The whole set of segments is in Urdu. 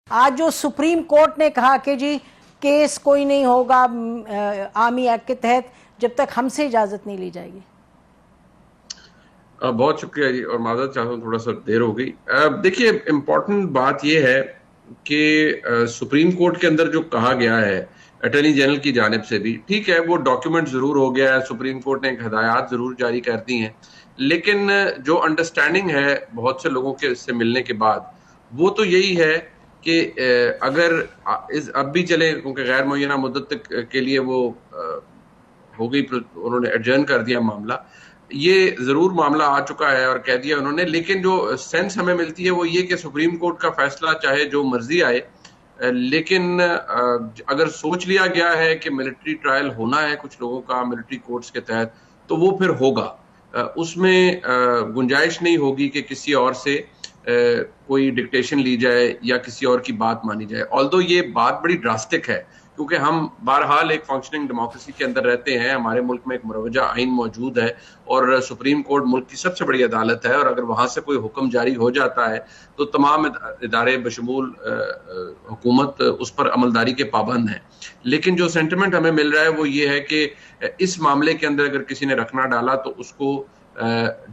آج جو سپریم کورٹ نے کہا کہ جی کیس کوئی نہیں ہوگا آرمی ایکٹ کے تحت جب تک ہم سے اجازت نہیں لی جائے گی. بہت شکریہ جی، اور معذرت چاہتا ہوں تھوڑا سا دیر ہو گئی. دیکھیے امپورٹنٹ بات یہ ہے کہ سپریم کورٹ کے اندر جو کہا گیا ہے اٹارنی جنرل کی جانب سے بھی، ٹھیک ہے وہ ڈاکیومنٹ ضرور ہو گیا ہے، سپریم کورٹ نے ایک ہدایات ضرور جاری کر دی ہیں، لیکن جو انڈرسٹینڈنگ ہے بہت سے لوگوں کے سے ملنے کے بعد وہ تو یہی ہے کہ اگر اب بھی چلے، کیونکہ غیر معینہ مدت کے لیے وہ ہو گئی، انہوں نے ایڈجرن کر دیا معاملہ، یہ ضرور معاملہ آ چکا ہے اور کہہ دیا انہوں نے، لیکن جو سینس ہمیں ملتی ہے وہ یہ کہ سپریم کورٹ کا فیصلہ چاہے جو مرضی آئے، لیکن اگر سوچ لیا گیا ہے کہ ملٹری ٹرائل ہونا ہے کچھ لوگوں کا ملٹری کورٹس کے تحت، تو وہ پھر ہوگا. اس میں گنجائش نہیں ہوگی کہ کسی اور سے کوئی ڈکٹیشن لی جائے یا کسی اور کی بات مانی جائے. آلدو یہ بات بڑی ڈراسٹک ہے، کیونکہ ہم بہرحال ایک فنکشننگ ڈیموکریسی کے اندر رہتے ہیں، ہمارے ملک میں ایک مروجہ آئین موجود ہے اور سپریم کورٹ ملک کی سب سے بڑی عدالت ہے، اور اگر وہاں سے کوئی حکم جاری ہو جاتا ہے تو تمام ادارے بشمول حکومت اس پر عملداری کے پابند ہیں. لیکن جو سینٹیمنٹ ہمیں مل رہا ہے وہ یہ ہے کہ اس معاملے کے اندر اگر کسی نے رکھنا ڈالا تو اس کو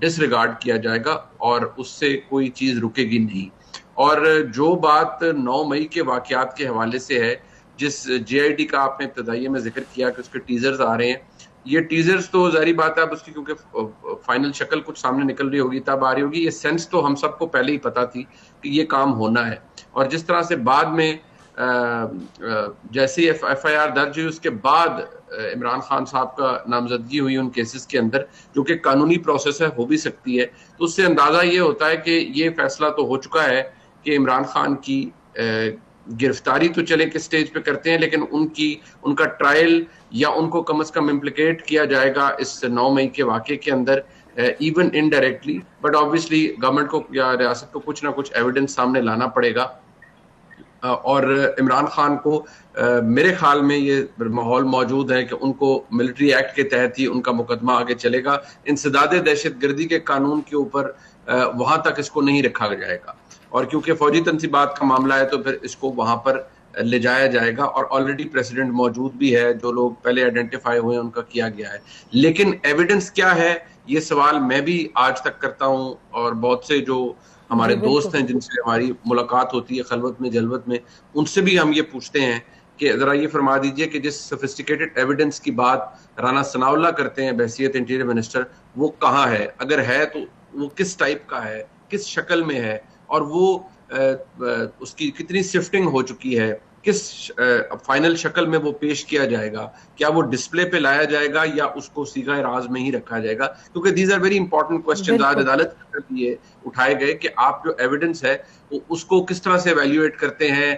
ڈس ریگارڈ کیا جائے گا اور اس سے کوئی چیز رکے گی نہیں. اور جو بات 9 مئی کے واقعات کے حوالے سے ہے، جس جے آئی ڈی کا آپ نے ابتدائیے میں ذکر کیا کہ اس کے ٹیزرز آ رہے ہیں، یہ ٹیزرز تو ظاہری بات ہے اب اس کی کیونکہ فائنل شکل کچھ سامنے نکل رہی ہوگی تب آ رہی ہوگی. یہ سینس تو ہم سب کو پہلے ہی پتا تھی کہ یہ کام ہونا ہے، اور جس طرح سے بعد میں جیسے ایف آئی آر درج ہوئی اس کے بعد عمران خان صاحب کا نامزدگی ہوئی ان کیسز کے اندر، جو کہ قانونی پروسیس ہے، ہو بھی سکتی ہے، تو اس سے اندازہ یہ ہوتا ہے کہ یہ فیصلہ تو ہو چکا ہے کہ عمران خان کی گرفتاری تو چلے کس سٹیج پہ کرتے ہیں، لیکن ان کا ٹرائل یا ان کو کم از کم امپلیکیٹ کیا جائے گا اس 9 مئی کے واقعے کے اندر، even indirectly, but obviously government کو یا ریاست کو کچھ نہ کچھ ایویڈنس سامنے لانا پڑے گا. اور عمران خان کو میرے خیال میں یہ ماحول موجود ہے کہ ان کو ملٹری ایکٹ کے تحت ہی ان کا مقدمہ آگے چلے گا. انسداد دہشت گردی کے قانون کے اوپر وہاں تک اس کو نہیں رکھا جائے گا، اور کیونکہ فوجی تنصیبات کا معاملہ ہے تو پھر اس کو وہاں پر لے جایا جائے گا، اور آلریڈی پریسیڈنٹ موجود بھی ہے، جو لوگ پہلے آئیڈینٹیفائی ہوئے ان کا کیا گیا ہے. لیکن ایویڈنس کیا ہے یہ سوال میں بھی آج تک کرتا ہوں، اور بہت سے جو ہمارے دوست ہیں جن سے ہماری ملاقات ہوتی ہے خلوت میں جلوت میں، ان سے بھی ہم یہ پوچھتے ہیں کہ ذرا یہ فرما دیجئے کہ جس سوفسٹیکیٹڈ ایویڈنس کی بات رانا ثناء اللہ کرتے ہیں بحیثیت انٹیریئر منسٹر، وہ کہاں ہے؟ اگر ہے تو وہ کس ٹائپ کا ہے، کس شکل میں ہے، اور وہ اس کی کتنی سفٹنگ ہو چکی ہے، کس فائنل شکل میں وہ پیش کیا جائے گا، کیا وہ ڈسپلے پہ لایا جائے گا یا اس کو صیغہ راز میں ہی رکھا جائے گا؟ کیونکہ these are very important questions آج عدالت کے لیے اٹھائے گئے کہ آپ جو ایویڈنس ہے اس کو کس طرح سے ایویلیویٹ کرتے ہیں،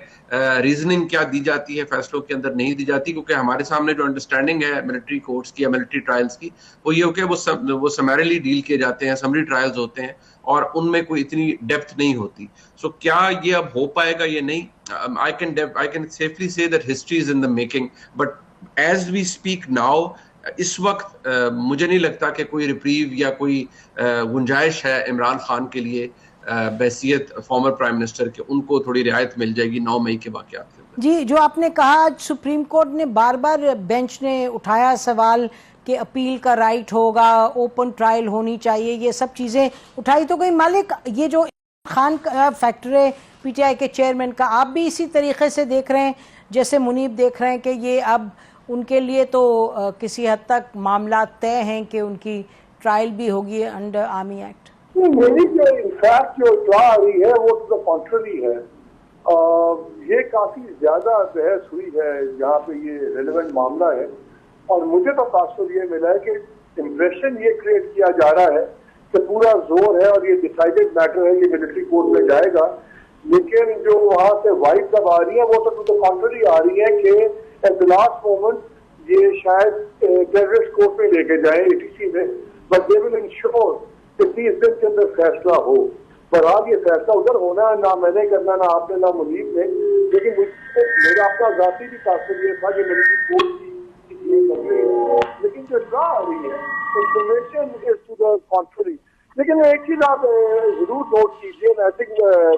ریزننگ کیا دی جاتی ہے، فیصلوں کے اندر نہیں دی جاتی. کیونکہ ہمارے سامنے جو انڈرسٹینڈنگ ہے ملٹری کورٹس کی یا ملٹری ٹرائلز کی، وہ یہ ہو کہ وہ سمیرلی ڈیل کیے جاتے ہیں، سمری ٹرائلز ہوتے ہیں، اور ان میں کوئی اتنی ڈیپتھ نہیں ہوتی. سو کیا یہ اب ہو پائے گا یہ نہیں؟ I can safely say that history is in the making, but as we speak now اس وقت مجھے نہیں لگتا کہ کوئی ریپریو یا کوئی گنجائش ہے عمران خان کے لیے بحیثیت فارمر پرائم منسٹر کے، ان کو تھوڑی رعایت مل جائے گی 9 مئی کے واقعات کے اندر. جی، جو آپ نے کہا سپریم کورٹ نے بار بار بینچ نے اٹھایا سوال کہ اپیل کا رائٹ ہوگا، اوپن ٹرائل ہونی چاہیے، یہ سب چیزیں اٹھائی تو گئی. مالک، یہ جو خان کا فیکٹر ہے پی ٹی آئی کے چیئرمین کا، آپ بھی اسی طریقے سے دیکھ رہے ہیں جیسے منیب دیکھ رہے ہیں کہ یہ اب ان کے لیے تو کسی حد تک معاملات طے ہیں کہ ان کی ٹرائل بھی ہوگی انڈر آرمی ایکٹ؟ میری جو انفیکٹ جو اطلاع آ رہی ہے وہ تو کانٹرری ہے. یہ کافی زیادہ بحث ہوئی ہے جہاں پہ یہ ریلیونٹ معاملہ ہے، اور مجھے تو تاثر یہ ملا ہے کہ امپریشن یہ کریٹ کیا جا رہا ہے کہ پورا زور ہے اور یہ ڈیسائیڈڈ میٹر ہے، یہ ملٹری کورٹ میں جائے گا. لیکن جو وہاں سے وائٹ جب آ رہی ہے وہ تو کانٹرری آ رہی ہے کہ ایٹ دی لاسٹ مومنٹ یہ شاید ٹیررسٹ کورٹ میں لے کے جائیں اے ٹی سی میں، بٹ دے ول انشور کہ 30 دن کے اندر فیصلہ ہو. برحال یہ فیصلہ ادھر ہونا ہے، نہ میں نے کرنا، نہ آپ نے، نہ منیب نے. لیکن میرا اپنا ذاتی بھی تاثر یہ تھا کہ ملٹری کورٹ کی یہ کر رہی ہے، لیکن جو اطلاع آ رہی ہے information is to the contrary. لیکن ایک چیز آپ ضرور نوٹ کیجیے، آئی تھنک